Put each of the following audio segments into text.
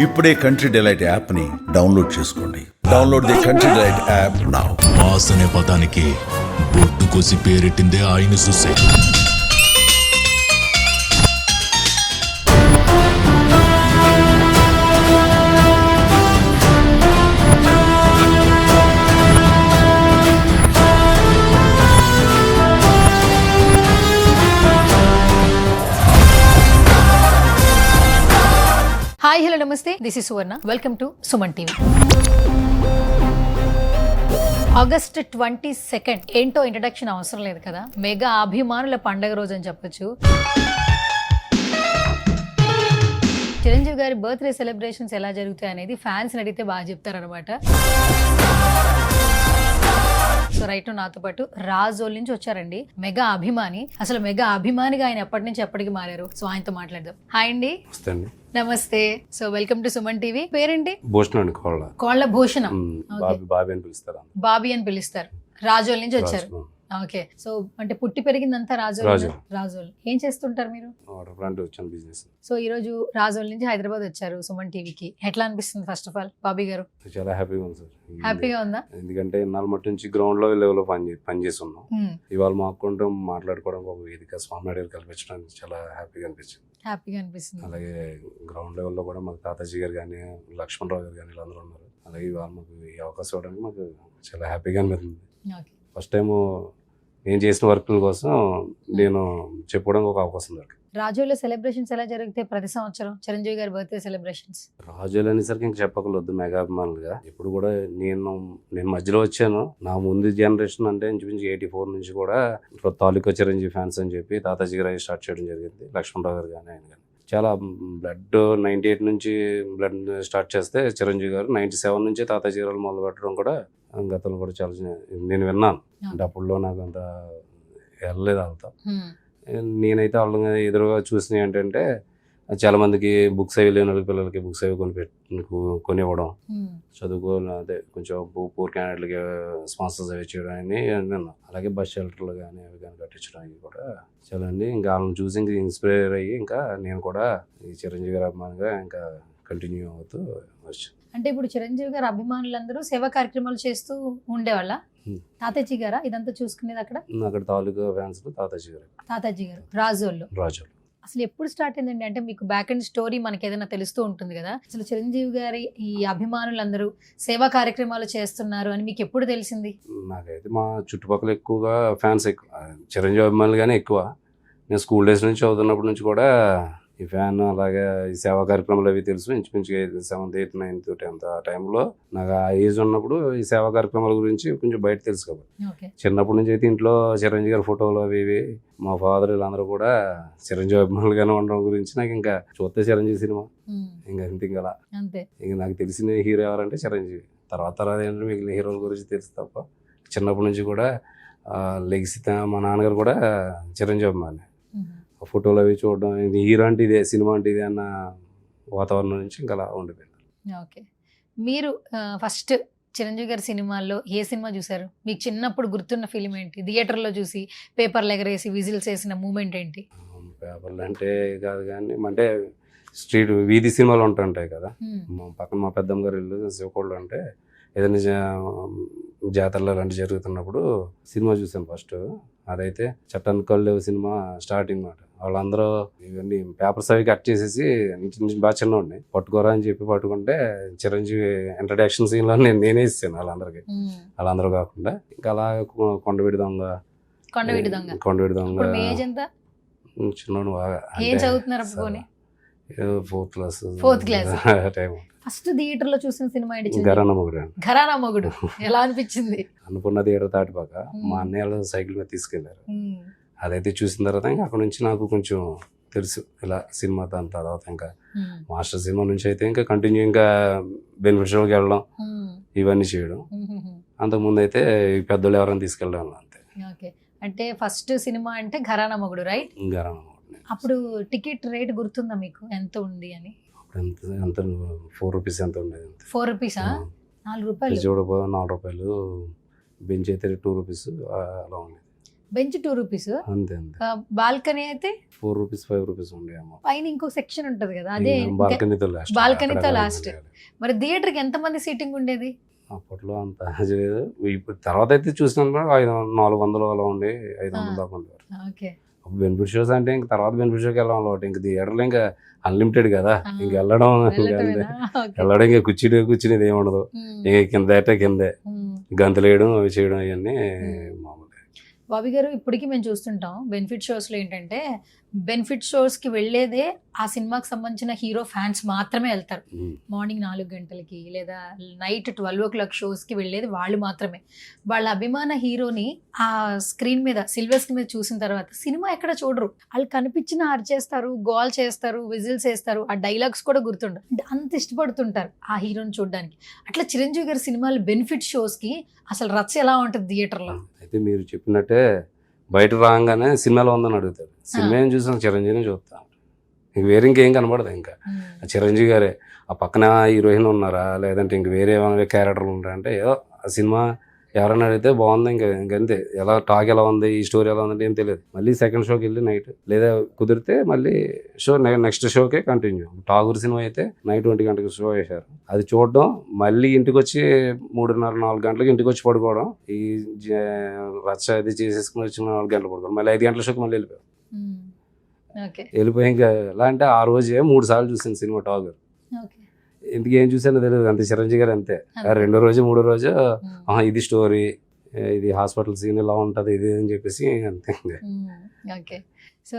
ఇప్పుడే country delight యాప్ని download చేసుకోండి. Download the country delight app now. Mass అనే పదానికి బొట్టు కోసి పేరెట్టిందే ఆయన చూసే. హాయ్ హలో నమస్తే, this is Suvarna. Welcome to Suman TV. August 22 ఏంటో ఇంట్రడక్షన్ అవసరం లేదు కదా, మెగా అభిమానుల పండగ రోజు అని చెప్పొచ్చు. చిరంజీవి గారి బర్త్డే సెలబ్రేషన్స్ ఎలా జరుగుతాయి అనేది ఫ్యాన్స్ అడిగితే బాగా చెప్తారనమాట. సో రైట్, నాతో పాటు రాజోల్ నుంచి వచ్చారండి మెగా అభిమాని. అసలు మెగా అభిమానిగా ఆయన ఎప్పటి నుంచి ఎప్పటికి మారారు, సో ఆయనతో మాట్లాడదాం. హాయ్ అండి. నమస్తే. So welcome to Suman TV. పేరేంటి? భూషణం అండి. కోళ్ళ భూషణం. బాబీ అని పిలుస్తారు. బాబీ అని పిలుస్తారు. రాజోల్ నుంచి వచ్చారు. ఓకే. సో అంటే పుట్టి పెరిగిందంతా రాజోల్. ఏం చేస్తుంటారు మీరు? బిజినెస్. సో ఈ రోజు రాజోల్ నుంచి హైదరాబాద్ వచ్చారు సుమన్ టీవీకి. ఎట్లా అనిపిస్తుంది ఫస్ట్ ఆఫ్ ఆల్ బాబీ గారు? చాలా హ్యాపీగా ఉంది సార్. హ్యాపీగా ఉందా? ఎందుకంటే ఇన్నాళ్ళ మట్టి నుంచి గ్రౌండ్ లో లెవెల్ లో పనిచేసి ఉన్నాం. ఇవాళ మాకుంటాం మాట్లాడుకోవడం ఒక వేదిక స్వామి కల్పించడానికి చాలా హ్యాపీగా అనిపిస్తుంది. అలాగే గ్రౌండ్ లెవెల్ లో కూడా మాకు తాతాజీ గారు కానీ లక్ష్మణరావు గారు కానీ వీళ్ళందరూ ఉన్నారు. అలాగే ఇవాళ మాకు ఈ అవకాశం ఇవ్వడానికి మాకు చాలా హ్యాపీగా అనిపిస్తుంది. ఫస్ట్ టైం నేను చేసిన వర్క్ల కోసం నేను చెప్పుకోవడానికి ఒక అవకాశం దొరికింది. రాజోలో సెలబ్రేషన్స్ ఎలా జరుగుతాయి ప్రతి సంవత్సరం? చిరంజీవి గారి బర్త్డే సెలబ్రేషన్స్ రాజోలు అనేసరికి ఇంక చెప్పకూడదు. మెగా అభిమానులుగా ఇప్పుడు కూడా నేను మధ్యలో వచ్చాను. నా ముందు జనరేషన్ అంటే ఇంచుమించు 84 నుంచి కూడా తాలూకా చిరంజీవి ఫ్యాన్స్ అని చెప్పి తాతాజీ గారు స్టార్ట్ చేయడం జరిగింది. లక్ష్మణరావు గారు కానీ ఆయన కానీ చాలా బ్లడ్ 98 నుంచి బ్లడ్ స్టార్ట్ చేస్తే చిరంజీవి గారు 97 నుంచి తాతాజీ గారు మొదలు పెట్టడం కూడా గతంలో కూడా చాలా నేను విన్నాను. అంటే అప్పుడులో నాకు అంత వెళ్ళలేదు అంతా. నేనైతే వాళ్ళని ఎదురుగా చూసినవి ఏంటంటే చాలా మందికి బుక్స్ అవి లేని పిల్లలకి బుక్స్ అవి కొనివ్వడం, అదే కొంచెం పూర్ క్యాండిడేట్లకి స్పాన్సర్స్ అవి చేయడం అని విన్నాను. అలాగే బస్ షెల్టర్లు కానీ అవి కానీ కట్టించడానికి కూడా చాలా అండి. ఇంకా వాళ్ళని చూసి ఇంకా ఇన్స్పైర్ అయ్యి ఇంకా నేను కూడా ఈ చిరంజీవి గారి అభిమానిగా ఇంకా కంటిన్యూ అవుతూ వచ్చాను. అంటే ఇప్పుడు చిరంజీవి గారు అభిమానులందరూ సేవా కార్యక్రమాలు చేస్తూ ఉండేవాళ్ళ? తాతాజీ గారా ఇదంతా చూసుకునేది? అక్కడ తాలూకా ఫ్యాన్స్ తాతాజీ గారు రాజోల్. అసలు ఎప్పుడు స్టార్ట్ అయిందండి? అంటే మీకు బ్యాక్ అండ్ స్టోరీ మనకి ఏదైనా తెలుస్తూ ఉంటుంది కదా. అసలు చిరంజీవి గారి ఈ అభిమానులందరూ సేవా కార్యక్రమాలు చేస్తున్నారు అని మీకు ఎప్పుడు తెలిసింది? నాకైతే మా చుట్టుపక్కల ఎక్కువగా ఫ్యాన్స్ ఎక్కువ, చిరంజీవి అభిమానులు కానీ ఎక్కువ. నేను స్కూల్ డేస్ నుంచి చదువుతున్నప్పటి నుంచి కూడా ఈ ఫ్యాన్ అలాగే ఈ సేవా కార్యక్రమాలు అవి తెలుసు. ఇంచుమించుగా 7th 8th 9th 10th ఆ టైంలో నాకు ఆ ఏజ్ ఉన్నప్పుడు ఈ సేవా కార్యక్రమాల గురించి కొంచెం బయట తెలుసు కాబట్టి చిన్నప్పటి నుంచి అయితే ఇంట్లో చిరంజీవి గారి ఫోటోలు అవి ఇవి మా ఫాదర్ వీళ్ళందరూ కూడా చిరంజీవి అభిమానులుగానే ఉండడం గురించి నాకు ఇంకా చూస్తే చిరంజీవి సినిమా ఇంకా ఇంకలా ఇంకా నాకు తెలిసిన హీరో ఎవరంటే చిరంజీవి. తర్వాత ఏంటంటే మిగిలిన హీరోల గురించి తెలుసు తప్ప చిన్నప్పటి నుంచి కూడా లెగిసి మా నాన్నగారు కూడా చిరంజీవి అభిమాని. ఫోటోలు అవి చూడడం, ఇది హీరో అంటే ఇదే, సినిమా అంటే ఇదే అన్న వాతావరణం నుంచి ఇంకా అలా ఉండిపోయింది. ఓకే. మీరు ఫస్ట్ చిరంజీవి గారి సినిమాల్లో ఏ సినిమా చూసారు? మీకు చిన్నప్పుడు గుర్తున్న ఫిలిం ఏంటి? థియేటర్లో చూసి పేపర్లు ఎగరేసి విజిల్స్ వేసిన మూమెంట్ ఏంటి? పేపర్లు అంటే కాదు కానీ అంటే స్ట్రీట్ వీధి సినిమాలు ఉంటుంటాయి కదా. పక్కన మా పెద్దమ్మ గారి ఇల్లు శివకోళ్ళు అంటే ఏదైనా జాతరలు అలాంటివి జరుగుతున్నప్పుడు సినిమా చూసాను ఫస్ట్. అదైతే చట్టానికి కళ్ళు సినిమా స్టార్టింగ్ మాట. వాళ్ళందరూ ఇవన్నీ పేపర్స్ అవి కట్ చేసేసి బాగా చిన్న ఉన్నాయి పట్టుకోరా అని చెప్పి పట్టుకుంటే చిరంజీవి ఇంట్రడక్షన్ సీన్ లో నేనే ఇస్తాను వాళ్ళందరికీ. వాళ్ళందరూ కాకుండా ఇంకా అలా కొండవీడి దొంగ చిన్నోడు బాగా 4th class time. First theatre లో చూసిన సినిమా ఘరానా మొగుడు. ఎలా అనిపించింది? అనుకున్న థియేటర్ దాటిపాక మా అన్నయ్య సైకిల్ మీద తీసుకెళ్లారు. అదైతే చూసిన తర్వాత ఇంకా అక్కడ నుంచి నాకు కొంచెం తెలుసు ఇలా సినిమా దాని తర్వాత ఇంకా మాస్టర్ సినిమా నుంచి అయితే ఇంకా కంటిన్యూ ఇంకా బెనిఫిట్ షోకి వెళ్ళడం ఇవన్నీ చేయడం. అంతకుముందు అయితే పెద్దోళ్ళు ఎవరైనా తీసుకెళ్ళడం అంతే. అంటే ఫస్ట్ సినిమా అంటే ఘరానా మొగుడు, రైట్? ఘరానా మొగుడు. అప్పుడు టికెట్ రేట్ గుర్తుందా మీకు ఎంత ఉంది అని? ఎంత 4 రూపీస్ ఎంత ఉండేది? 4 రూపీసా? 4 రూపాయలు. చూడబో 4 రూపాయలు, బెంచ్ అయితే 2 రూపీస్ అలా ఉండేది. బెంచ్ 2 రూపీస్, అంతే అంతే. బాల్కనీ అయితే 4 రూపీస్ 5 రూపీస్ ఉండేమో. పైన ఇంకో సెక్షన్ ఉంటది కదా, అదే బాల్కనీతో లాస్ట్. బాల్కనీతో లాస్ట్. మరి థియేటర్ కి ఎంత మంది సీటింగ్ ఉండేది అప్పట్లో అంత లేదు. ఇప్పుడు తర్వాత అయితే చూసినా 400 అలా ఉండి 500 దాకా ఉండేవారు. ఓకే. బెనిఫిట్ షోస్ అంటే ఇంక తర్వాత బెనిఫిట్ షోకి వెళ్ళడం అలవాటు. ఇంక థియేటర్లో ఇంకా అన్లిమిటెడ్ కదా, ఇంక వెళ్ళడం వెళ్ళడం ఇంకా కూర్చునేది ఏమి ఉండదు. ఇంక కింద అంటే కిందే గంతులు వేయడం అవి చేయడం అవన్నీ మామూలు. బాబీ గారు, ఇప్పటికీ మేము చూస్తుంటాం బెనిఫిట్ షోస్లో ఏంటంటే బెనిఫిట్ షోస్కి వెళ్ళేదే ఆ సినిమాకి సంబంధించిన హీరో ఫ్యాన్స్ మాత్రమే వెళ్తారు. మార్నింగ్ 4 గంటలకి లేదా నైట్ 12 o'clock షోస్కి వెళ్ళేది వాళ్ళు మాత్రమే. వాళ్ళ అభిమాన హీరోని ఆ స్క్రీన్ మీద సిల్వర్ స్క్రీన్ మీద చూసిన తర్వాత సినిమా ఎక్కడ చూడరు. వాళ్ళు కనిపించిన అరిచేస్తారు, గోల్ చేస్తారు, విజిల్స్ వేస్తారు, ఆ డైలాగ్స్ కూడా గుర్తుండవు. అంటే అంత ఇష్టపడుతుంటారు ఆ హీరోని చూడడానికి. అట్లా చిరంజీవి గారి సినిమాలు బెనిఫిట్ షోస్కి అసలు రచ్చ ఎలా ఉంటుంది థియేటర్లో? అయితే మీరు చెప్పినట్టే బయట రాగానే సినిమాలో ఉందని అడుగుతారు. సినిమా ఏం చూసినా చిరంజీవిని చూస్తాం, ఇంక వేరే ఇంకేం కనబడదు. ఇంకా చిరంజీవి గారే. ఆ పక్కన హీరోయిన్ ఉన్నారా లేదంటే ఇంక వేరే క్యారెక్టర్లు ఉంటారా అంటే ఏదో ఆ సినిమా ఎవరైనా అడిగితే బాగుంది ఇంకంతే. ఎలా టాక్ ఎలా ఉంది, ఈ స్టోరీ ఎలా ఉందంటే ఏం తెలియదు. మళ్ళీ సెకండ్ షోకి వెళ్ళి నైట్ లేదా కుదిరితే మళ్ళీ షో నెక్స్ట్ షోకే కంటిన్యూ. ఠాగూర్ సినిమా అయితే నైట్ 20 గంటలకు షో వేశారు, అది చూడడం, మళ్ళీ ఇంటికి వచ్చి 3:30-4 గంటలకు ఇంటికి వచ్చి పడుకోవడం, ఈ రచ్చ అది చేసేసుకుని వచ్చి 4 గంటలు పడుకోవడం, మళ్ళీ 5 గంటల షోకి మళ్ళీ వెళ్ళిపోయాం. వెళ్ళిపోయి ఇంకా ఎలా అంటే ఆ రోజే 3 సార్లు చూసాను సినిమా ఠాగూర్. ఎందుకు ఏం చూసానో తెలియదు, అంతే. చిరంజీవి గారు అంతే. 2వ రోజు 3వ రోజు ఇది స్టోరీ, ఇది హాస్పిటల్ సీన్ ఇలా ఉంటుంది ఇది అని చెప్పేసి అంతే. ఓకే. సో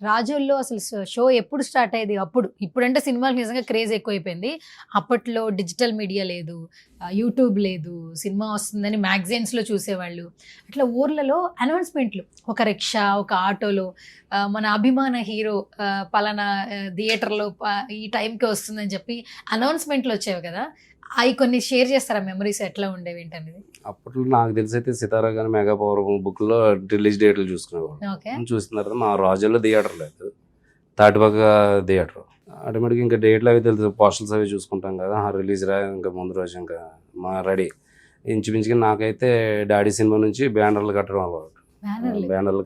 రాజుల్లో అసలు షో ఎప్పుడు స్టార్ట్ అయ్యేది? అప్పుడు ఇప్పుడంటే సినిమాలకు నిజంగా క్రేజ్ ఎక్కువైపోయింది. అప్పట్లో డిజిటల్ మీడియా లేదు, యూట్యూబ్ లేదు, సినిమా వస్తుందని మ్యాగజైన్స్లో చూసేవాళ్ళు. అట్లా ఊర్లలో అనౌన్స్మెంట్లు, ఒక రిక్షా ఒక ఆటోలో మన అభిమాన హీరో పలానా థియేటర్లో ఈ టైంకి వస్తుందని చెప్పి అనౌన్స్మెంట్లు వచ్చేవి కదా, అవి కొన్ని షేర్ చేస్తారా మెమరీస్ ఎట్లా ఉండేవి ఏంటనేది? అప్పట్లో నాకు తెలిసి అయితే సితారా కానీ మెగా పవర్ బుక్లో రిలీజ్ డేట్లు చూసుకునేవాడు. చూసిన తర్వాత మా రాజుల్లో థియేటర్ లేదు, తాటిపక్క థియేటర్. ఆటోమేటిక్గా ఇంకా డేట్లు అవి తెలుసు, పోస్టల్స్ అవి చూసుకుంటాం కదా, రిలీజ్ రా ఇంకా ముందు రోజు ఇంకా మా రెడీ. ఇంచుమించుగా నాకైతే డాడీ సినిమా నుంచి బ్యానర్లు కట్టడం అలవాటు, బ్యానర్లు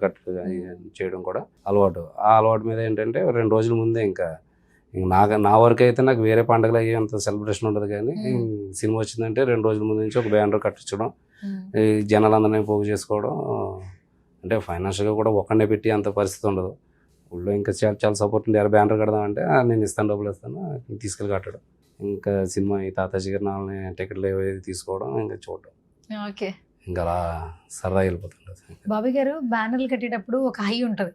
చేయడం కూడా అలవాటు. ఆ అలవాటు మీద ఏంటంటే 2 రోజుల ముందే ఇంకా నా వరకు అయితే నాకు వేరే పండుగలు అయ్యే అంత సెలబ్రేషన్ ఉండదు, కానీ సినిమా వచ్చిందంటే 2 రోజుల ముందు నుంచి ఒక బ్యానర్ కట్టించడం, ఈ జనాలందరినీ పోగు చేసుకోవడం. అంటే ఫైనాన్షియల్గా కూడా ఒక్కడే పెట్టి అంత పరిస్థితి ఉండదు. ఊళ్ళో ఇంకా చాలా సపోర్ట్ ఉంది, బ్యానర్ కడదామంటే నేను ఇస్తాను, డబ్బులు ఇస్తాను, తీసుకెళ్ళి కట్టడం. ఇంకా సినిమా ఈ తాతాజీ గారి నాలని టికెట్లు ఏవి తీసుకోవడం, ఇంకా చూడడం. ఓకే. ఇంకా అలా సరదా వెళ్ళిపోతుంటుంది. బాబీ గారు, బ్యానర్లు కట్టేటప్పుడు ఒక హై ఉంటుంది.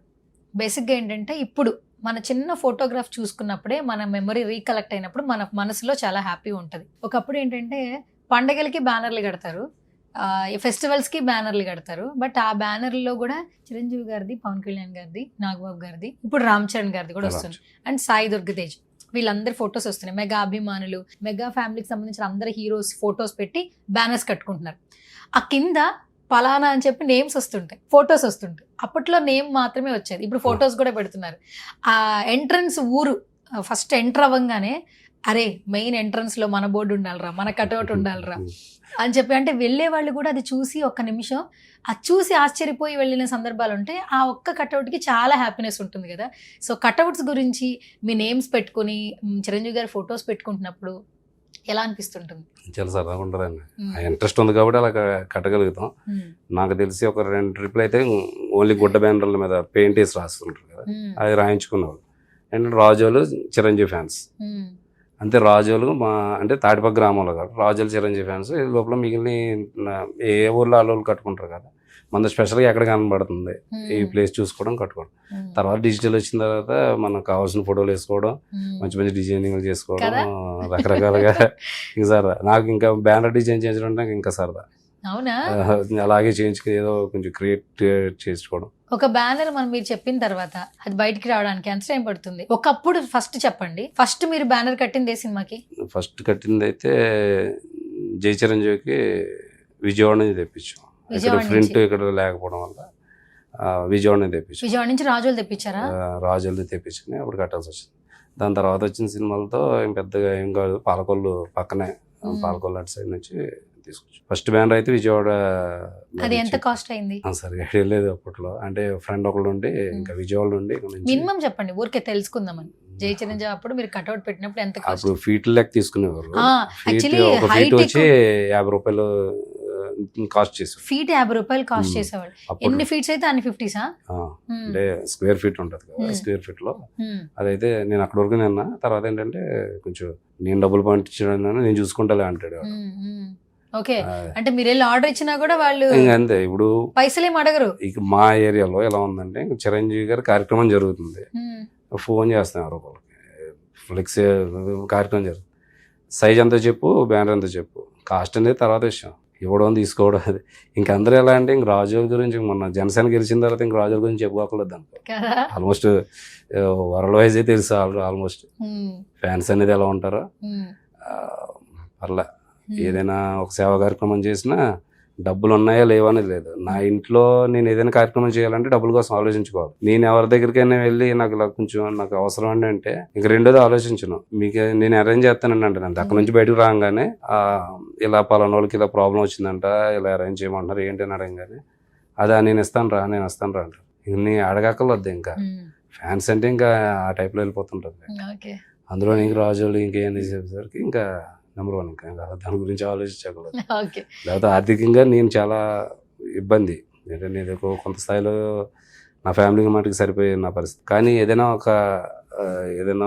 బేసిక్గా ఏంటంటే ఇప్పుడు మన చిన్న ఫోటోగ్రాఫ్ చూసుకున్నప్పుడే మన మెమరీ రీకలెక్ట్ అయినప్పుడు మన మనసులో చాలా హ్యాపీ ఉంటుంది. ఒకప్పుడు ఏంటంటే పండగలకి బ్యానర్లు కడతారు, ఫెస్టివల్స్కి బ్యానర్లు కడతారు. బట్ ఆ బ్యానర్లో కూడా చిరంజీవి గారిది, పవన్ కళ్యాణ్ గారిది, నాగబాబు గారిది, ఇప్పుడు రామ్ చరణ్ గారిది కూడా వస్తుంది, అండ్ సాయి దుర్గతేజ్, వీళ్ళందరి ఫొటోస్ వస్తున్నాయి. మెగా అభిమానులు, మెగా ఫ్యామిలీకి సంబంధించిన అందరి హీరోస్ ఫొటోస్ పెట్టి బ్యానర్స్ కట్టుకుంటున్నారు. ఆ కింద పలానా అని చెప్పి నేమ్స్ వస్తుంటాయి, ఫొటోస్ వస్తుంటాయి. అప్పట్లో నేమ్ మాత్రమే వచ్చేది, ఇప్పుడు ఫొటోస్ కూడా పెడుతున్నారు. ఆ ఎంట్రన్స్ ఊరు ఫస్ట్ ఎంటర్ అవ్వగానే అరే మెయిన్ ఎంట్రన్స్లో మన బోర్డు ఉండాలిరా, మన కటౌట్ ఉండాలిరా అని చెప్పి, అంటే వెళ్ళే వాళ్ళు కూడా అది చూసి ఒక్క నిమిషం అది చూసి ఆశ్చర్యపోయి వెళ్ళిన సందర్భాలు ఉంటాయి. ఆ ఒక్క కటౌట్కి చాలా హ్యాపీనెస్ ఉంటుంది కదా. సో కటౌట్స్ గురించి మీ నేమ్స్ పెట్టుకుని చిరంజీవి గారి ఫొటోస్ పెట్టుకుంటున్నప్పుడు ఎలా అనిపిస్తుంటుంది? చాలా సరదాగా ఉంటుందండి. ఆ ఇంట్రెస్ట్ ఉంది కాబట్టి అలా కట్టగలుగుతాం. నాకు తెలిసి ఒక 2 ట్రిప్లు అయితే ఓన్లీ గుడ్డ బ్యానర్ల మీద పెయింట్ వేసి రాస్తుంటారు కదా, అది రాయించుకునేవాళ్ళు. అండ్ రాజోలు చిరంజీవి ఫ్యాన్స్ అంతే. రాజోలు మా అంటే తాటిపక్క గ్రామంలో కాదు, రాజోలు చిరంజీవి ఫ్యాన్స్. లోపల మిగిలిన ఏ ఊర్లో వాళ్ళు కట్టుకుంటారు కదా, మన స్పెషల్గా ఎక్కడ కనబడుతుంది ఈ ప్లేస్ చూసుకోవడం, కట్టుకోవడం. తర్వాత డిజిటల్ వచ్చిన తర్వాత మనకు కావాల్సిన ఫోటోలు వేసుకోవడం, మంచి మంచి డిజైనింగ్ చేసుకోవడం, రకరకాలుగా. ఇంకా సరదా నాకు, ఇంకా బ్యానర్ డిజైన్ చేయించడం నాకు ఇంకా సరదా. అవునా? అలాగే చేయించుకుని ఏదో కొంచెం క్రియేట్ చేసుకోవడం. ఒక బ్యానర్ మనం మీరు చెప్పిన తర్వాత అది బయటికి రావడానికి ఎంత టైం పడుతుంది? ఒకప్పుడు ఫస్ట్ చెప్పండి, ఫస్ట్ మీరు బ్యానర్ కట్టింది ఏ సినిమాకి? ఫస్ట్ కట్టింది అయితే జై చిరంజీవికి విజయవాడ నుంచి తెప్పించాం. ప్రింట్ ఇక్కడ లేకపోవడం వల్ల విజయవాడ నుంచి తెప్పించాం. విజయవాడ నుంచి రాజోలు తెప్పించారా? రాజోలు తెప్పించుకుని అప్పుడు కట్టాల్సి వచ్చింది. దాని తర్వాత వచ్చిన సినిమాలతో ఏం పెద్దగా ఏం కాదు, పాలకొల్లు పక్కనే, పాలకొల్లు అటు సైడ్ నుంచి తీసుకొచ్చాం. ఫస్ట్ బ్యానర్ అయితే విజయవాడ అది ఎంత కాస్ట్ అయింది? సరిగా ఐడియా లేదు అప్పట్లో. అంటే ఫ్రెండ్ ఒకళ్ళు ఉండి ఇంకా విజయవాడ నుండి మినిమం చెప్పండి ఊరికే తెలుసుకుందామని. జై చిరంజీవి అప్పుడు మీరు కట్అవుట్ పెట్టినప్పుడు ఎంత కాస్ట్? అప్పుడు ఫీట్ లెక్క తీసుకునేవారు. యాక్చువల్లీ ఒక ఫీట్ వచ్చి 50 రూపాయలు కాస్ట్ చేసేవారు. ఫీట్ 50 రూపాయలు కాస్ట్ చేసేవాళ్ళు. ఎన్ని ఫీట్స్ అయితే అన్ని 50s? అంటే స్క్వేర్ ఫీట్ ఉంటుంది కదా, స్క్వేర్ ఫీట్ లో అదైతే నేను అక్కడ వరకు నిన్న. తర్వాత ఏంటంటే కొంచెం నేను డబ్బులు పంపించడం నేను చూసుకుంటాలే అంటాడు. ఓకే, అంటే మీరు వెళ్ళి ఆర్డర్ ఇచ్చినా కూడా వాళ్ళు ఇంకా అంతే. ఇప్పుడు పైసలేం అడగరు. ఇక మా ఏరియాలో ఎలా ఉందంటే చిరంజీవి గారి కార్యక్రమం జరుగుతుంది, ఫోన్ చేస్తాం ఎవరో ఒకరికి, ఫ్లెక్స్ కార్యక్రమం జరుగుతుంది, సైజ్ ఎంతో చెప్పు, బ్యానర్ ఎంతో చెప్పు, కాస్ట్ అనేది తర్వాత విషయం, ఇవ్వడం తీసుకోవడం. అది ఇంక అందరూ ఎలా అంటే ఇంక రాజుల గురించి మొన్న జనసేన గెలిచిన తర్వాత ఇంక రాజుల గురించి చెప్పుకోకలేదు అనుకో. ఆల్మోస్ట్ వరల్డ్ వైజ్ అయితే తెలుసు ఆల్మోస్ట్ ఫ్యాన్స్ అనేది ఎలా ఉంటారో. పర్లే, ఏదైనా ఒక సేవా కార్యక్రమం చేసినా డబ్బులు ఉన్నాయా లేవా అనేది లేదు. నా ఇంట్లో నేను ఏదైనా కార్యక్రమం చేయాలంటే డబ్బుల కోసం ఆలోచించుకోవాలి. నేను ఎవరి దగ్గరికైనా వెళ్ళి నాకు ఇలా కొంచెం నాకు అవసరం అండి అంటే ఇంక రెండోది ఆలోచించను, మీకు నేను అరేంజ్ చేస్తానండి అంటే అంతే. అక్కడ నుంచి బయటకు రాగానే ఇలా పలానా వాళ్ళకి ఇలా ప్రాబ్లం వచ్చిందంట, ఇలా అరేంజ్ చేయమంటున్నారు ఏంటి అని అడగగానే అదా నేను ఇస్తాను రా అంటారు. ఇంక నేను అడగక్కర్లొద్దు. ఇంకా ఫ్యాన్స్ అంటే ఇంకా ఆ టైప్లో వెళ్ళిపోతుంటుంది. అందులో ఇంక రాజులు ఇంకేం చేసేసరికి ఇంకా నెంబర్ 1 ఇంకా దాని గురించి ఆలోచించకూడదు. లేకపోతే ఆర్థికంగా నేను చాలా ఇబ్బంది. నేను కొంత స్థాయిలో నా ఫ్యామిలీకి మటుకు సరిపోయే నా పరిస్థితి. కానీ ఏదైనా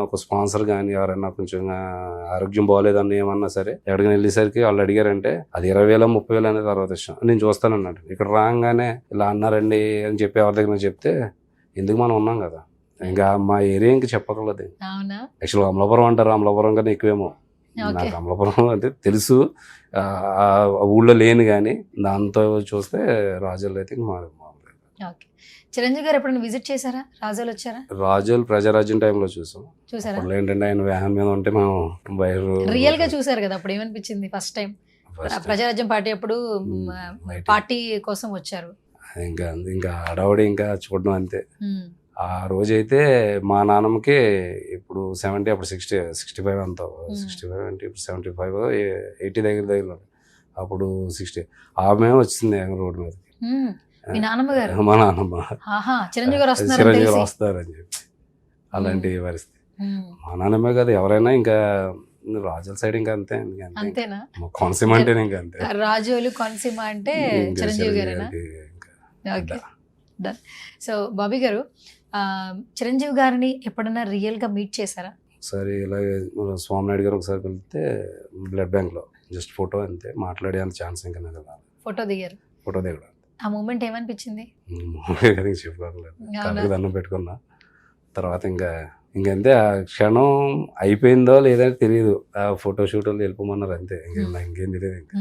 ఒక స్పాన్సర్ కానీ ఎవరైనా కొంచెం ఆరోగ్యం బాగోలేదని ఏమన్నా సరే ఎక్కడికైనా వెళ్ళేసరికి వాళ్ళు అడిగారంటే అది 20,000 30,000 అనేది తర్వాత విషయం, నేను చూస్తాను అన్నాడు. ఇక్కడ రాగానే ఇలా అన్నారండి అని చెప్పి ఎవరి దగ్గర చెప్తే ఎందుకు మనం ఉన్నాం కదా, ఇంకా మా ఏరియా ఇంకా చెప్పగలదు. యాక్చువల్గా అమలాపురం అంటారు, అమలాపురం కన్నా ఎక్కువేమో. నాకు అమలాపురం అంటే తెలుసు, ఆ ఊళ్ళో లేను, కానీ దాంతో చూస్తే రాజోలు అయితే చిరంజీవి గారు ఎప్పుడైనా విజిట్ చేశారా? రాజోలు వచ్చారా? రాజోలు ప్రజారాజ్యం టైంలో చూసాం. ఏంటంటే ఆయన వ్యాన్ మీద ఉంటే మనం రియల్ గా చూసారు కదా, అప్పుడు ఏమనిపించింది? ఫస్ట్ టైం ప్రజారాజ్యం పార్టీ అప్పుడు పార్టీ కోసం వచ్చారు. ఇంకా అడవడి ఇంకా చూడడం అంతే. ఆ రోజైతే మా నాన్నమ్మకి ఇప్పుడు 70, అప్పుడు 65 అంతా 65 అంటే ఇప్పుడు 75 80 దగ్గర అప్పుడు 60. ఆమె వచ్చింది రోడ్డు మీద. మా నాన్నమ్మ చిరంజీవి గారు వస్తారని చెప్పి అలాంటి పరిస్థితి. మా నాన్నమ్మే కదా ఎవరైనా ఇంకా రాజుల సైడ్ ఇంకా అంతే. అంతేనా? కోనసీమ అంటే ఇంకా అంతే. రాజోలు కోనసీమ అంటే చిరంజీవి గారేనా? సో బాబీ గారు, చిరంజీవి గారిని ఎప్పుడైనా రియల్ గా మీట్ చేశారా? ఒకసారి ఇలాగే స్వామినాయుడు గారు ఒకసారి వెళ్తే బ్లడ్ బ్యాంక్ లో జస్ట్ ఫోటో అంతే, మాట్లాడే అంత ఛాన్స్ ఇంకా నాకు రాలేదు. ఫోటో దిగడం ఆ మూమెంట్ ఏమనిపించింది? చెప్పుకోలేదు, దండం పెట్టుకున్నా. తర్వాత ఇంకంతే, ఆ క్షణం అయిపోయిందో లేదని తెలియదు. ఆ ఫోటో షూట్లో వెళ్ళిపోమన్నారు అంతే, ఇంకేం తెలియదు. ఇంకా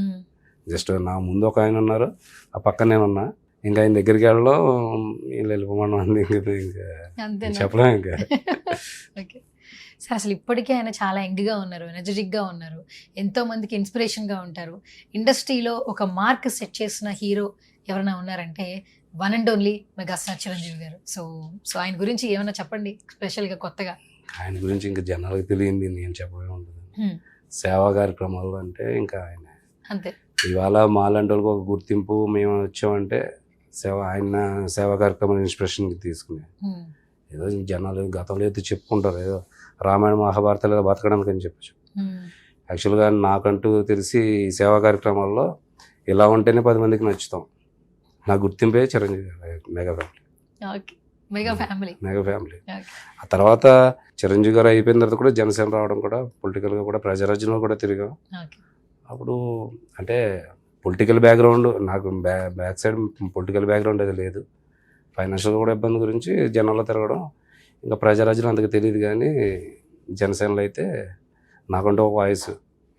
జస్ట్ నా ముందు ఒక ఆయన ఉన్నారు, ఆ పక్కన నేను ఉన్నా. ఇంకా ఆయన దగ్గరికి వెళ్ళడం వీళ్ళు వెళ్ళిపోమన్నా ఇంకా చెప్పలేము ఇంకా. సార్ అసలు ఇప్పటికే ఆయన చాలా యంగ్గా ఉన్నారు, ఎనర్జెటిక్గా ఉన్నారు, ఎంతో మందికి ఇన్స్పిరేషన్గా ఉంటారు. ఇండస్ట్రీలో ఒక మార్క్ సెట్ చేసిన హీరో ఎవరైనా ఉన్నారంటే one and only megastar Chiranjeevi గారు. సో ఆయన గురించి ఏమైనా చెప్పండి స్పెషల్గా కొత్తగా. ఆయన గురించి ఇంకా జనాలకు తెలియంది నేను చెప్పడమే ఉంటుంది. సేవా కార్యక్రమాలు అంటే ఇంకా ఆయన అంతే. ఇవాళ మాలాంటి వాళ్ళకి ఒక గుర్తింపు మేము వచ్చామంటే ఆయన సేవా కార్యక్రమం ఇన్స్పిరేషన్కి తీసుకునే. ఏదో జనాలు గతంలో అయితే చెప్పుకుంటారు, ఏదో రామాయణ మహాభారతాలు ఏదో బతకడానికి అని చెప్పచ్చు. యాక్చువల్గా నాకంటూ తెలిసి సేవా కార్యక్రమాల్లో ఇలా ఉంటేనే 10 మందికి నచ్చుతాం. నా గుర్తింపే చిరంజీవి మెగా ఫ్యామిలీ. ఆ తర్వాత చిరంజీవి గారు అయిపోయిన తర్వాత కూడా జనసేన రావడం కూడా, పొలిటికల్గా కూడా ప్రజారాజ్యంలో కూడా తిరిగాం. అప్పుడు అంటే పొలిటికల్ బ్యాక్గ్రౌండ్ నాకు బ్యాక్ సైడ్ పొలిటికల్ బ్యాక్గ్రౌండ్ అది లేదు. ఫైనాన్షియల్గా కూడా ఇబ్బంది గురించి జనాల్లో తిరగడం, ఇంకా ప్రజారాజ్యం అంతకు తెలియదు. కానీ జనసేనలో అయితే నాకంటూ ఒక వాయిస్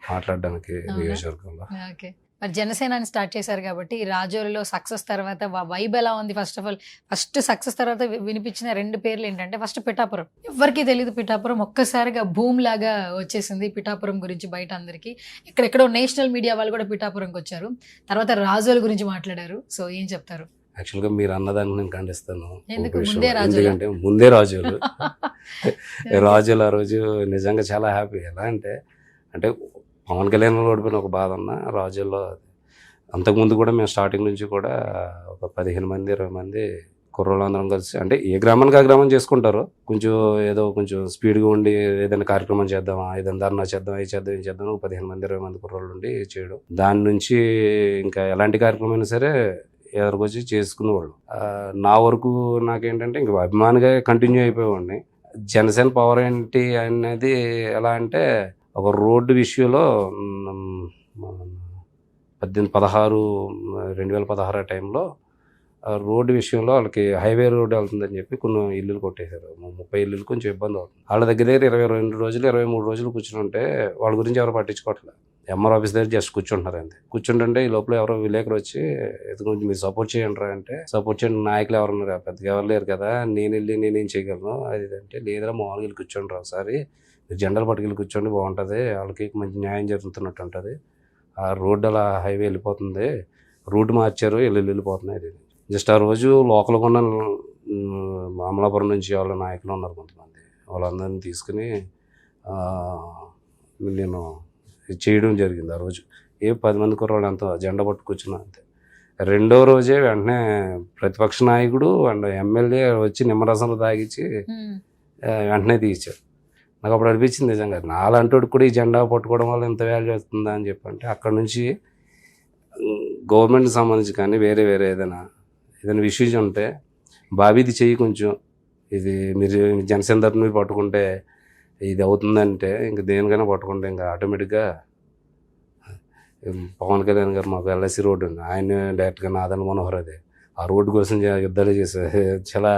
మాట్లాడడానికి నియోజకవర్గంలో. మరి జనసేన స్టార్ట్ చేశారు కాబట్టి రాజోలిలో సక్సెస్ తర్వాత వైబ్ ఎలా ఉంది? ఫస్ట్ సక్సెస్ తర్వాత వినిపించిన 2 పేర్లు ఏంటంటే, ఫస్ట్ పిఠాపురం. ఎవరికి తెలియదు, పిఠాపురం ఒక్కసారిగా భూమ్ లాగా వచ్చేసింది పిఠాపురం గురించి బయట అందరికీ. ఎక్కడెక్కడో నేషనల్ మీడియా వాళ్ళు కూడా పిఠాపురంకి వచ్చారు. తర్వాత రాజోలు గురించి మాట్లాడారు. సో ఏం చెప్తారు? యాక్చువల్గా మీరు అన్నదాన్ని నేను ఖండిస్తాను. ఎందుకంటే ముందే రాజోలు రాజులు ఆ రోజు నిజంగా చాలా హ్యాపీ. ఎలా అంటే పవన్ కళ్యాణ్ ఓడిపోయిన ఒక బాధ ఉన్న రాజుల్లో అంతకుముందు కూడా మేము స్టార్టింగ్ నుంచి కూడా ఒక 15 మంది 20 మంది కుర్రోళ్ళు అందరం కలిసి, అంటే ఏ గ్రామానికి ఆ గ్రామం చేసుకుంటారు, కొంచెం ఏదో కొంచెం స్పీడ్గా ఉండి ఏదైనా కార్యక్రమం చేద్దామా, ఏదైనా ధర్నా చేద్దాం, ఇది చేద్దాం, ఇది చేద్దాం, 15 మంది 20 మంది కుర్రోళ్ళు ఉండి చేయడం. దాని నుంచి ఇంకా ఎలాంటి కార్యక్రమం అయినా సరే ఎదురుకొచ్చి చేసుకునేవాళ్ళు. నా వరకు నాకేంటంటే ఇంకా అభిమానిగా కంటిన్యూ అయిపోయేవాడిని. జనసేన పవర్ ఏంటి అనేది ఎలా అంటే, ఒక రోడ్డు విషయంలో 2016 టైంలో రోడ్డు విషయంలో వాళ్ళకి హైవే రోడ్డు వెళ్తుందని చెప్పి కొన్ని ఇల్లులు కొట్టేశారు. 30 ఇల్లులు కొంచెం ఇబ్బంది అవుతుంది. వాళ్ళ దగ్గర 22 రోజులు 23 రోజులు కూర్చుని ఉంటే వాళ్ళ గురించి ఎవరు పట్టించుకోవట్లేదు. ఎంఆర్ ఆఫీస్ దగ్గర జస్ట్ కూర్చుంటున్నారు అంతే. కూర్చుంటుంటే ఈ లోపల ఎవరో విలేకరు వచ్చి ఇది కొంచెం మీరు సపోర్ట్ చేయండి అంటే, సపోర్ట్ చేయండి నాయకులు ఎవరున్నారు, పెద్దగా ఎవరు లేరు కదా, నేనేం చేయగలను అది అంటే, లేదురా మామూలుగా వెళ్ళి కూర్చోండి ఒకసారి, మీరు జెండాలు పట్టుకెళ్ళి కూర్చోండి బాగుంటుంది, వాళ్ళకి మంచి న్యాయం జరుగుతున్నట్టు ఉంటుంది. ఆ రోడ్డు అలా హైవే వెళ్ళిపోతుంది, రూట్ మార్చారు, వెళ్ళిపోతున్నాయి. ఇది జస్ట్ ఆ రోజు లోకల్గా ఉన్న అమలాపురం నుంచి వాళ్ళ నాయకులు ఉన్నారు కొంతమంది, వాళ్ళందరినీ తీసుకుని నేను చేయడం జరిగింది. ఆ రోజు 10 మంది కుర్రాళ్ళు అంతా జెండా పట్టు కూర్చున్నా అంతే. రెండో రోజే వెంటనే ప్రతిపక్ష నాయకుడు అండ్ ఎమ్మెల్యే వచ్చి నిమ్మరసంలో తాగిచ్చి వెంటనే తీయించారు. నాకు అప్పుడు అనిపించింది నిజంగా నాలంటోడు కూడా ఈ జెండా పట్టుకోవడం వల్ల ఎంత వాల్యూ వస్తుందా అని చెప్పంటే, అక్కడ నుంచి గవర్నమెంట్కి సంబంధించి కానీ వేరే ఏదైనా విషయం ఉంటే, బాబీ ఇది చెయ్యి కొంచెం, ఇది మీరు జనసేన తరఫున మీరు పట్టుకుంటే ఇది అవుతుందంటే, ఇంకా దేనికైనా పట్టుకుంటే ఇంకా ఆటోమేటిక్గా పవన్ కళ్యాణ్ గారు మాకు ఎల్ఐసి రోడ్డు ఉంది, ఆయన డైరెక్ట్గా నాదన్ మనోహర్ అదే ఆ రోడ్డు కోసం యుద్ధాలు చేసే చాలా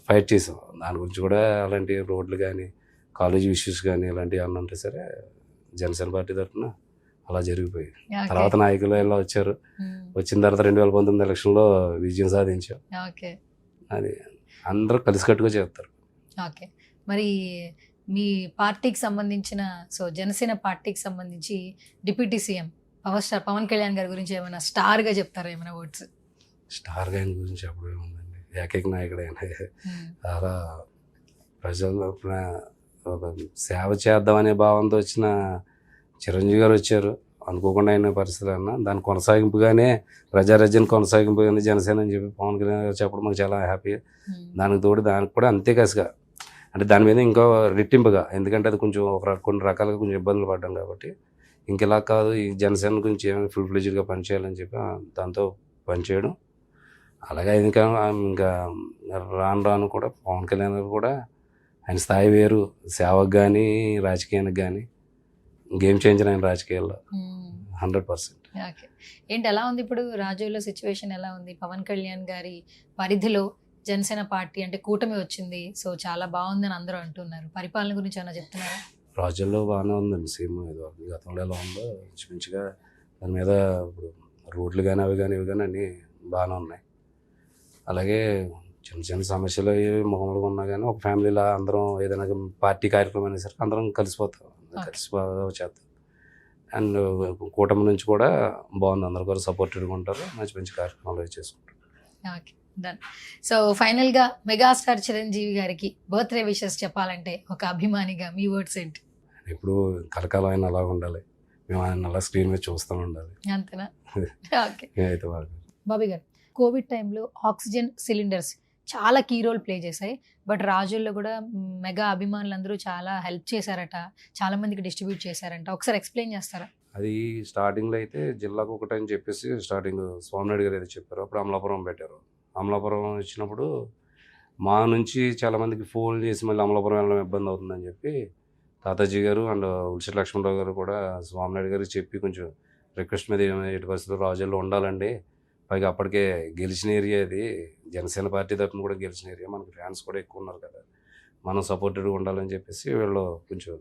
ఫైట్ చేసాం. దాని గురించి కూడా అలాంటి రోడ్లు కానీ కాలేజ్ ఇష్యూస్ కానీ ఇలాంటివి ఏమన్నా ఉంటే సరే జనసేన పార్టీ తరఫున అలా జరిగిపోయి, తర్వాత నాయకులు ఇలా వచ్చారు. వచ్చిన తర్వాత 2019 ఎలక్షన్లో విజయం సాధించాం. అది అందరూ కలిసికట్టుగా చేస్తారు. ఓకే, మరి మీ పార్టీకి సంబంధించిన జనసేన పార్టీకి సంబంధించి deputy CM power star Pawan Kalyan గారి గురించి ఏమైనా స్టార్గా చెప్తారా, ఏమైనా వర్డ్స్? స్టార్గా ఆయన గురించి చెప్పడం ఏముందండి, ఏకైక నాయకుడు ఆయన. అలా ప్రజల్లో ఒక సేవ చేద్దామనే భావంతో వచ్చిన చిరంజీవి గారు వచ్చారు. అనుకోకుండా అయిన పరిస్థితులు అన్నా దాని కొనసాగింపుగానే ప్రజారాజ్యాన్ని కొనసాగింపుగానే జనసేన అని చెప్పి పవన్ కళ్యాణ్ గారు చెప్పడం మాకు చాలా హ్యాపీ. దానికి తోడు దానికి కూడా అంతే కసిగా, అంటే దాని మీద ఇంకా రెట్టింపుగా, ఎందుకంటే అది కొంచెం కొన్ని రకాలుగా కొంచెం ఇబ్బందులు పడ్డాం కాబట్టి ఇంకెలా కాదు, ఈ జనసేన గురించి ఏమైనా ఫుల్ ఫ్లెడ్జ్డ్గా పనిచేయాలని చెప్పి దాంతో పనిచేయడం. అలాగే ఇంకా రాను కూడా పవన్ కళ్యాణ్ గారు కూడా ఆయన స్థాయి వేరు, సేవకు కానీ రాజకీయానికి కానీ గేమ్ చేంజర్ ఆయన రాజకీయాల్లో 100%. ఓకే, ఏంటి ఎలా ఉంది ఇప్పుడు రాజుల సిచ్యువేషన్ ఎలా ఉంది? పవన్ కళ్యాణ్ గారి పరిధిలో జనసేన పార్టీ అంటే కూటమి వచ్చింది, సో చాలా బాగుందని అందరూ అంటున్నారు. పరిపాలన గురించి ఏమైనా చెప్తున్నారా? రాజ్యాల్లో బాగానే ఉందండి సీఎం, ఏదో గతంలో ఎలా ఉందో మంచిగా దాని మీద ఇప్పుడు రోడ్లు కానీ అవి కానీ అన్నీ బాగానే ఉన్నాయి. అలాగే చిన్న సమస్యలు మామూలుగా ఉన్నా కానీ ఒక ఫ్యామిలీలా అందరం ఏదైనా పార్టీ కార్యక్రమం అయినా సరే అందరం కలిసిపోతాం, కలిసి చేద్దాం. అండ్ కూటమి నుంచి కూడా బాగుంది, అందరూ కూడా సపోర్టెడ్గా ఉంటారు, మంచి కార్యక్రమాలు చేసుకుంటారు. Okay, done. సో ఫైనల్గా మెగాస్టార్ చిరంజీవి గారికి బర్త్డే విషెస్ చెప్పాలంటే ఒక అభిమానిగా మీ వర్డ్స్ ఏంటి? ఇప్పుడు కలకాలం ఆయన అలా ఉండాలి, మేము ఆయన అలా స్క్రీన్ మీద చూస్తూ ఉండాలి, అంతేనా? ఓకే, అయితే బాబీ గారు, కోవిడ్ టైంలో ఆక్సిజన్ సిలిండర్స్ చాలా కీ రోల్ ప్లే చేశాయి, బట్ రాజుల్లో కూడా మెగా అభిమానులందరూ చాలా హెల్ప్ చేశారట, చాలా మందికి డిస్ట్రిబ్యూట్ చేశారంట, ఒకసారి ఎక్స్ప్లెయిన్ చేస్తారా? అది స్టార్టింగ్లో అయితే జిల్లాకు ఒకటని చెప్పేసి స్టార్టింగ్ స్వామినాయుడు గారు ఏదో చెప్పారు, అప్పుడు అమలాపురం పెట్టారు. అమలాపురం ఇచ్చినప్పుడు మా నుంచి చాలామందికి ఫోన్ చేసి మళ్ళీ అమలాపురం వెళ్ళడం ఇబ్బంది అవుతుందని చెప్పి తాతాజీ గారు అండ్ ఉల్సిటి లక్ష్మణరావు గారు కూడా స్వామినాయుడు గారికి చెప్పి కొంచెం రిక్వెస్ట్ మీద ఎటు పరిస్థితుల్లో రాజుల్లో ఉండాలండి, పైగా అప్పటికే గెలిచిన ఏరియా, అది జనసేన పార్టీ తరఫున కూడా గెలిచిన ఏరియా, మనకు ఫ్యాన్స్ కూడా ఎక్కువ ఉన్నారు కదా, మనం సపోర్టెడ్గా ఉండాలని చెప్పేసి వీళ్ళు కొంచెం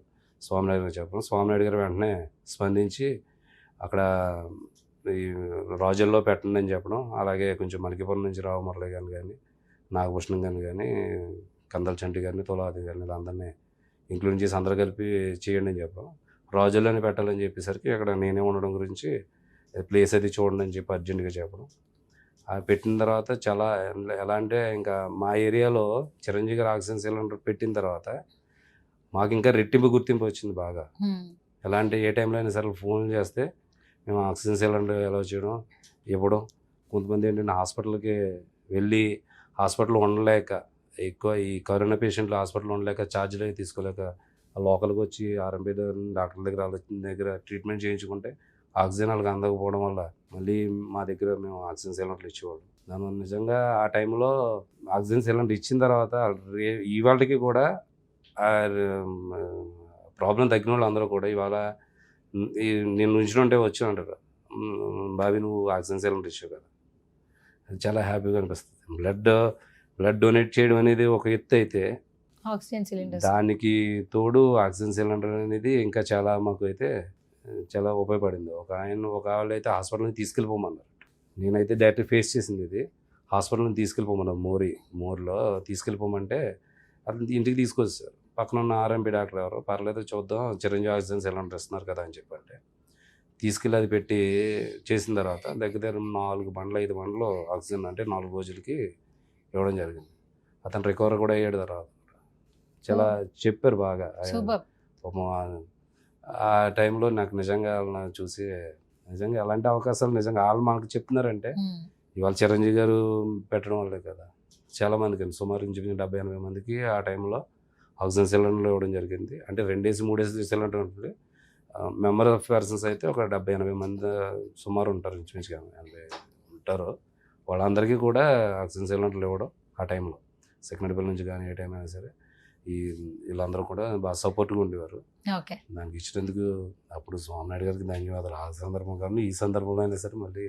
స్వామినాయుడు గారు చెప్పడం, స్వామినాయుడు గారు వెంటనే స్పందించి అక్కడ ఈ రాజుల్లో పెట్టండి అని చెప్పడం. అలాగే కొంచెం మలికిపురం నుంచి రావుమురళి గారిని కానీ నాగభూషణం గారిని కానీ కందల చంటి గారిని తొలాది గారిని అందరినీ ఇంక్లూడ్ చేసి అందరూ కలిపి చేయండి అని చెప్పడం. రాజుల్లోనే పెట్టాలని చెప్పేసరికి అక్కడ నేనే ఉండడం గురించి ప్లేస్ అది చూడండి అని చెప్పి అర్జెంటుగా చెప్పడం. పెట్టిన తర్వాత చాలా ఎలా అంటే ఇంకా మా ఏరియాలో చిరంజీవి గారు ఆక్సిజన్ సిలిండర్ పెట్టిన తర్వాత మాకు ఇంకా రెట్టింపు గుర్తింపు వచ్చింది బాగా. ఎలా అంటే ఏ టైంలో అయినా సరే ఫోన్ చేస్తే మేము ఆక్సిజన్ సిలిండర్ ఎలా చేయడం ఇవ్వడం. కొంతమంది ఏంటంటే హాస్పిటల్కి వెళ్ళి హాస్పిటల్ ఉండలేక, ఎక్కువ ఈ కరోనా పేషెంట్లు హాస్పిటల్ ఉండలేక ఛార్జీలు అవి తీసుకోలేక లోకల్కి వచ్చి ఆర్ఎంపీ డాక్టర్ దగ్గర ట్రీట్మెంట్ చేయించుకుంటే ఆక్సిజన్ వాళ్ళకి అందకపోవడం వల్ల మళ్ళీ మా దగ్గర మేము ఆక్సిజన్ సిలిండర్లు ఇచ్చేవాళ్ళం. దానివల్ల నిజంగా ఆ టైంలో ఆక్సిజన్ సిలిండర్ ఇచ్చిన తర్వాత ఇవాళకి కూడా ప్రాబ్లం తగ్గిన వాళ్ళు అందరూ కూడా ఇవాళ నేను ఉంచినుంటే వచ్చి అంటారు, బాబీ నువ్వు ఆక్సిజన్ సిలిండర్ ఇచ్చావు కదా. అది చాలా హ్యాపీగా అనిపిస్తుంది. బ్లడ్ డొనేట్ చేయడం అనేది ఒక ఎత్తు అయితే, ఆక్సిజన్ సిలిండర్ దానికి తోడు ఆక్సిజన్ సిలిండర్ అనేది ఇంకా చాలా మాకు అయితే చాలా ఉపయోగపడింది. ఒక వాళ్ళు అయితే హాస్పిటల్ని తీసుకెళ్ళిపోమన్నారు. నేనైతే డైరెక్ట్ ఫేస్ చేసింది ఇది. హాస్పిటల్ని తీసుకెళ్ళిపోమన్నారు. మోర్లో తీసుకెళ్ళిపోమంటే అతను ఇంటికి తీసుకొచ్చారు. పక్కన ఉన్న ఆర్ఎంపీ డాక్టర్ ఎవరు, పర్లేదు చూద్దాం చిరంజీవి ఆక్సిజన్ సిలిండర్ ఇస్తున్నారు కదా అని చెప్పంటే తీసుకెళ్ళి అది పెట్టి చేసిన తర్వాత దగ్గర 4 బండ్లు 5 బండ్లు ఆక్సిజన్ అంటే 4 రోజులకి ఇవ్వడం జరిగింది. అతను రికవర్ కూడా అయ్యాడు తర్వాత. చాలా చెప్పారు బాగా. ఆ టైంలో నాకు నిజంగా వాళ్ళని చూసి నిజంగా అలాంటి అవకాశాలు నిజంగా వాళ్ళు మనకు చెప్తున్నారంటే ఇవాళ చిరంజీవి గారు పెట్టడం వల్లే కదా. చాలామందికి సుమారు 70-80 మందికి ఆ టైంలో ఆక్సిజన్ సిలిండర్లు ఇవ్వడం జరిగింది. అంటే 2 డేస్ 3 డేస్ సిలిండర్ ఉంటుంది. మెంబర్ ఆఫ్ పర్సన్స్ అయితే ఒక 70-80 మంది సుమారు ఉంటారు, ఇంచుమించుగా 80 ఉంటారు. వాళ్ళందరికీ కూడా ఆక్సిజన్ సిలిండర్లు ఇవ్వడం ఆ టైంలో సెకండరీ నుంచి కానీ ఏ టైం అయినా సరే వీళ్ళందరూ కూడా బాగా సపోర్ట్గా ఉండేవారు. దానికి ఇచ్చినందుకు అప్పుడు స్వామినాయుడు గారికి ధన్యవాదాలు. ఆ సందర్భం కానీ ఈ సందర్భంలో అయినా సరే మళ్ళీ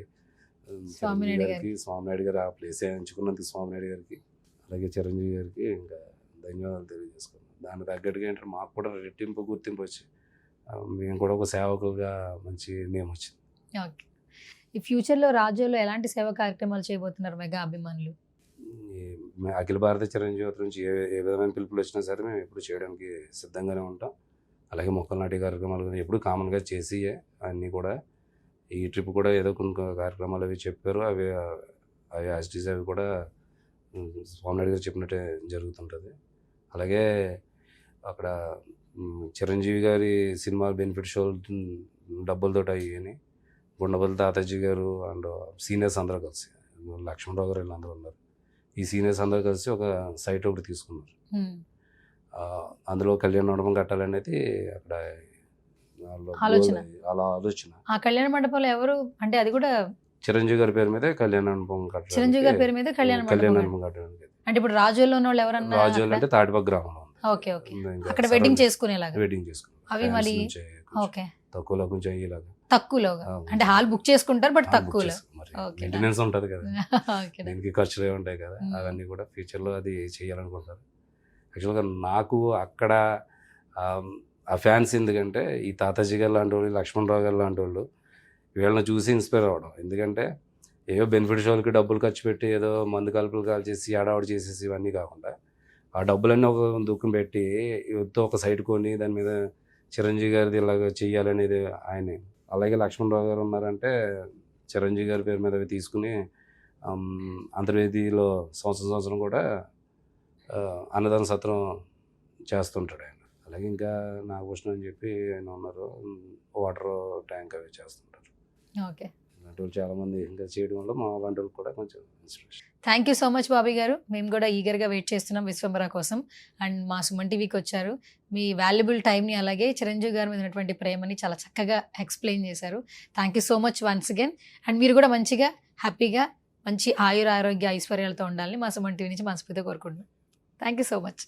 స్వామినాయుడు గారు ఆ ప్లేస్ ఎంచుకున్నందుకు స్వామినాయుడు గారికి అలాగే చిరంజీవి గారికి ఇంకా ధన్యవాదాలు తెలియజేసుకున్నాం. దానికి తగ్గట్టుగా ఏంటంటే మాకు కూడా రెట్టింపు గుర్తింపు వచ్చి మేము కూడా ఒక సేవకులుగా మంచి నేమ్ వచ్చింది. ఓకే, ఈ ఫ్యూచర్లో రాజోలో ఎలాంటి సేవా కార్యక్రమాలు చేయబోతున్నారు మెగా అభిమానులు? అఖిల భారత చిరంజీవి నుంచి ఏ విధమైన పిలుపులు వచ్చినా సరే మేము ఎప్పుడు చేయడానికి సిద్ధంగానే ఉంటాం. అలాగే మొక్కలు నాటి కార్యక్రమాలు ఎప్పుడు కామన్గా చేసి అన్నీ కూడా ఈ ట్రిప్ కూడా ఏదో కొన్ని కార్యక్రమాలు అవి చెప్పారు. అవి యాజిటీస్ అవి కూడా స్వామినాయుడు గారు చెప్పినట్టే జరుగుతుంటుంది. అలాగే అక్కడ చిరంజీవి గారి సినిమా బెనిఫిట్ షోలు డబ్బులతో అయ్యి గుండబల్లి తాతాజీ గారు అండ్ సీనియర్స్ అందరూ కలిసి లక్ష్మణరావు గారు వీళ్ళందరూ ఉన్నారు. ఈ సీనియర్స్ అందరూ కలిసి ఒక సైట్ ఒకటి తీసుకున్నారు. అందులో కళ్యాణ మండపం కట్టాలనేది అక్కడ ఆలోచన. ఆ కళ్యాణ మండపంలో ఎవరు అంటే అది కూడా చిరంజీవి గారి పేరు మీద కళ్యాణ మండపం కట్టాలి. చిరంజీవి గారి పేరు మీద కళ్యాణ మండపం కట్టడానికి అంటే ఇప్పుడు రాజోల్లో ఉన్న వాళ్ళు ఎవరన్నా? రాజోలు అంటే తాటిపక్క గ్రామంలో ఉంది. ఓకే ఓకే, అక్కడ వెడ్డింగ్ చేసుకునేలాగా. వెడ్డింగ్ చేసుకున్నాం. అవి మళ్ళీ ఓకే తక్కువలో కొంచెం ఇలాగా తక్కువలోగా అంటే హాల్ బుక్ చేసుకుంటారు బట్ తక్కువలో. మెయింటెనెన్స్ ఉంటుంది కదా, దీనికి ఖర్చులు ఉంటాయి కదా, అవన్నీ కూడా ఫ్యూచర్లో అది చేయాలనుకుంటారు. యాక్చువల్గా నాకు అక్కడ ఆ ఫ్యాన్స్ ఎందుకంటే ఈ తాతాజీ గారు లాంటి వాళ్ళు, లక్ష్మణరావు గారు లాంటి వాళ్ళు వీళ్ళని చూసి ఇన్స్పైర్ అవ్వడం. ఎందుకంటే ఏదో బెనిఫిట్ షోలకి డబ్బులు ఖర్చు పెట్టి ఏదో మందు కలుపులు కాల్ చేసి ఆడావిడ చేసేసి ఇవన్నీ కాకుండా ఆ డబ్బులన్నీ ఒక దుఃఖం పెట్టి ఒక సైట్ కొని దాని మీద చిరంజీవి గారిది ఇలాగ చెయ్యాలనేది ఆయనే. అలాగే లక్ష్మణరావు గారు ఉన్నారంటే చిరంజీవి గారి పేరు మీద అవి తీసుకుని అంతర్వేదిలో సంవత్సరం కూడా అన్నదాన సత్రం చేస్తుంటాడు ఆయన. అలాగే ఇంకా నాగభూషణం అని చెప్పి ఆయన ఉన్నారు, వాటర్ ట్యాంక్ అవి చేస్తుంటారు. ఓకే, ఇలాంటి వాళ్ళు చాలామంది ఇంకా చేయడం వల్ల మా లాంటి వాళ్ళు కూడా కొంచెం inspiration. Thank you so much Bobby గారు. మేము కూడా ఈగర్గా వెయిట్ చేస్తున్నాం విశ్వంబర కోసం. అండ్ మా సుమన్ టీవీకి వచ్చారు. మీ వాల్యుబుల్ టైంని అలాగే చిరంజీవి గారి మీద ఉన్నటువంటి ప్రేమని చాలా చక్కగా ఎక్స్ప్లెయిన్ చేశారు. Thank you so much once again. And మీరు కూడా మంచిగా హ్యాపీగా మంచి ఆరోగ్య ఐశ్వర్యాలతో ఉండాలని మా సుమన్ టీవీ నుంచి మనస్ఫూర్తిగా కోరుకుంటున్నాం. Thank you so much.